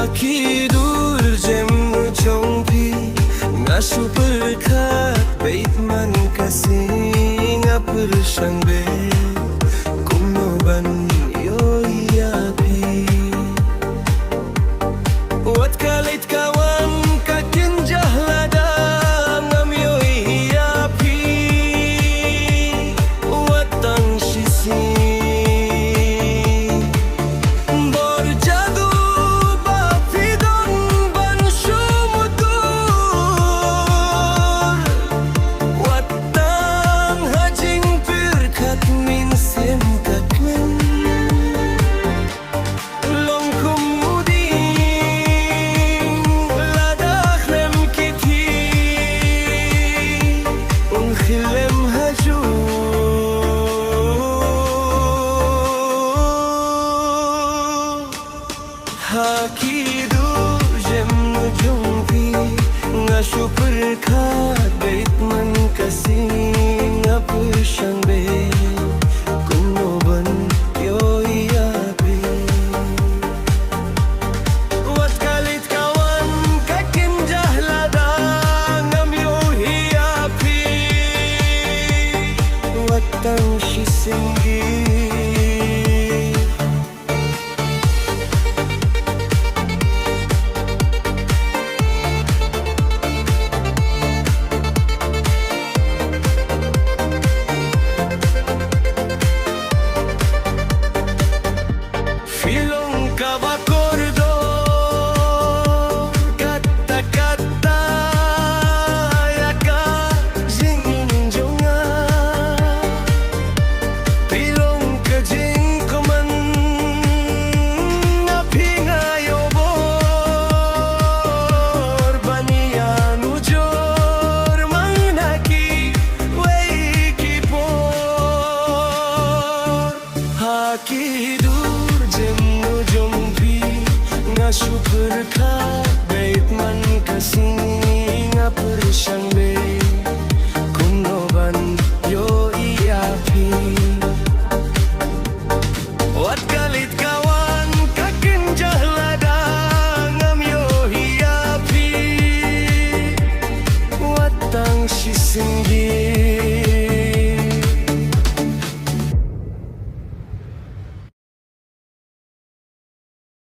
Hakidur jemnu jongpi Ngasu berkat Baitman kasih ngapur sangbe Kumno ban yoi api Wat kalit kawan kakin jahlada Ngam yoi api Watang sisi Hakidur jemnu jongpi Ngasu berkat Baitman kasih ngapur sangbe Kumno ban yoi api Wat kalit kawan kakin jahlada Ngam yoi api Watang sisinggi Hakidur jemnu jongpi Ngasu berkat